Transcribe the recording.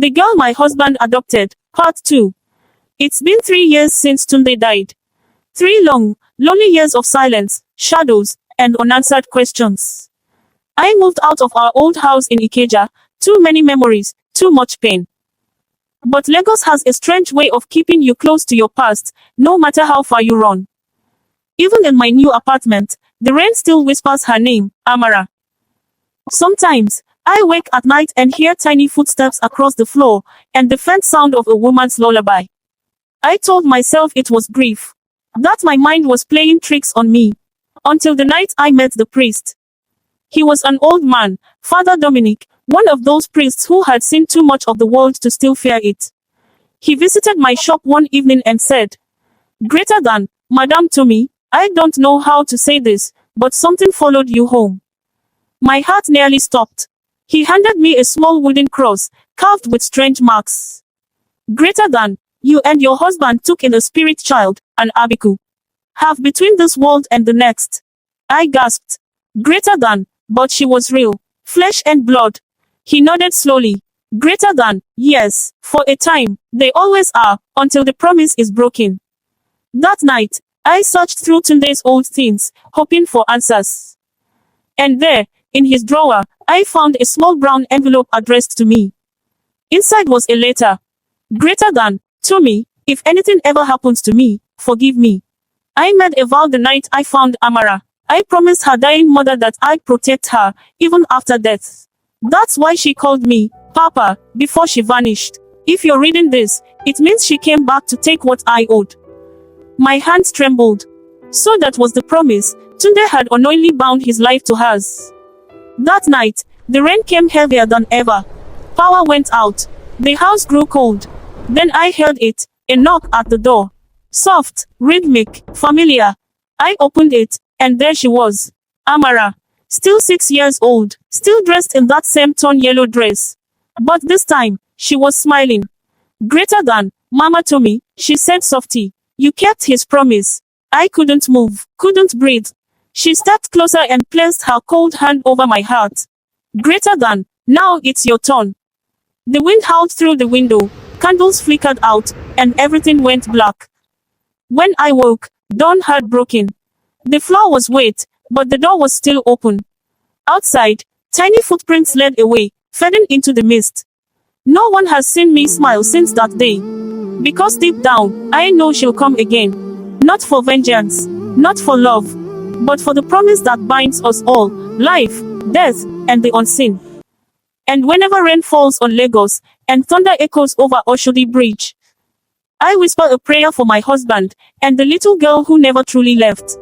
The Girl My Husband Adopted, Part 2. It's been 3 years since Tunde died. 3 long, lonely years of silence, shadows, and unanswered questions. I moved out of our old house in Ikeja, too many memories, too much pain. But Lagos has a strange way of keeping you close to your past, no matter how far you run. Even in my new apartment, the rain still whispers her name, Amara. Sometimes, I wake at night and hear tiny footsteps across the floor, and the faint sound of a woman's lullaby. I told myself it was grief, that my mind was playing tricks on me. Until the night I met the priest. He was an old man, Father Dominic, one of those priests who had seen too much of the world to still fear it. He visited my shop one evening and said, "Greater than, Madame Tomi, I don't know how to say this, but something followed you home." My heart nearly stopped. He handed me a small wooden cross, carved with strange marks. "Greater than, you and your husband took in a spirit child, an Abiku. Half between this world and the next." I gasped. "Greater than, but she was real, flesh and blood." He nodded slowly. "Greater than, yes, for a time, they always are, until the promise is broken." That night, I searched through Tunde's old things, hoping for answers. And there, in his drawer, I found a small brown envelope addressed to me. Inside was a letter. "Greater than, Tomi, if anything ever happens to me, forgive me. I made a vow the night I found Amara. I promised her dying mother that I'd protect her, even after death. That's why she called me, Papa, before she vanished. If you're reading this, it means she came back to take what I owed." My hands trembled. So that was the promise. Tunde had unknowingly bound his life to hers. That night, the rain came heavier than ever. Power went out. The house grew cold. Then I heard it, a knock at the door. Soft, rhythmic, familiar. I opened it, and there she was. Amara. Still 6 years old, still dressed in that same torn yellow dress. But this time, she was smiling. "Greater than, Mama Tomi," she said softly. "You kept his promise." I couldn't move, couldn't breathe. She stepped closer and placed her cold hand over my heart. "Greater than, now it's your turn." The wind howled through the window, candles flickered out, and everything went black. When I woke, dawn had broken. The floor was wet, but the door was still open. Outside, tiny footprints led away, fading into the mist. No one has seen me smile since that day. Because deep down, I know she'll come again. Not for vengeance, not for love, but for the promise that binds us all, life, death, and the unseen. And whenever rain falls on Lagos, and thunder echoes over Oshodi Bridge, I whisper a prayer for my husband, and the little girl who never truly left.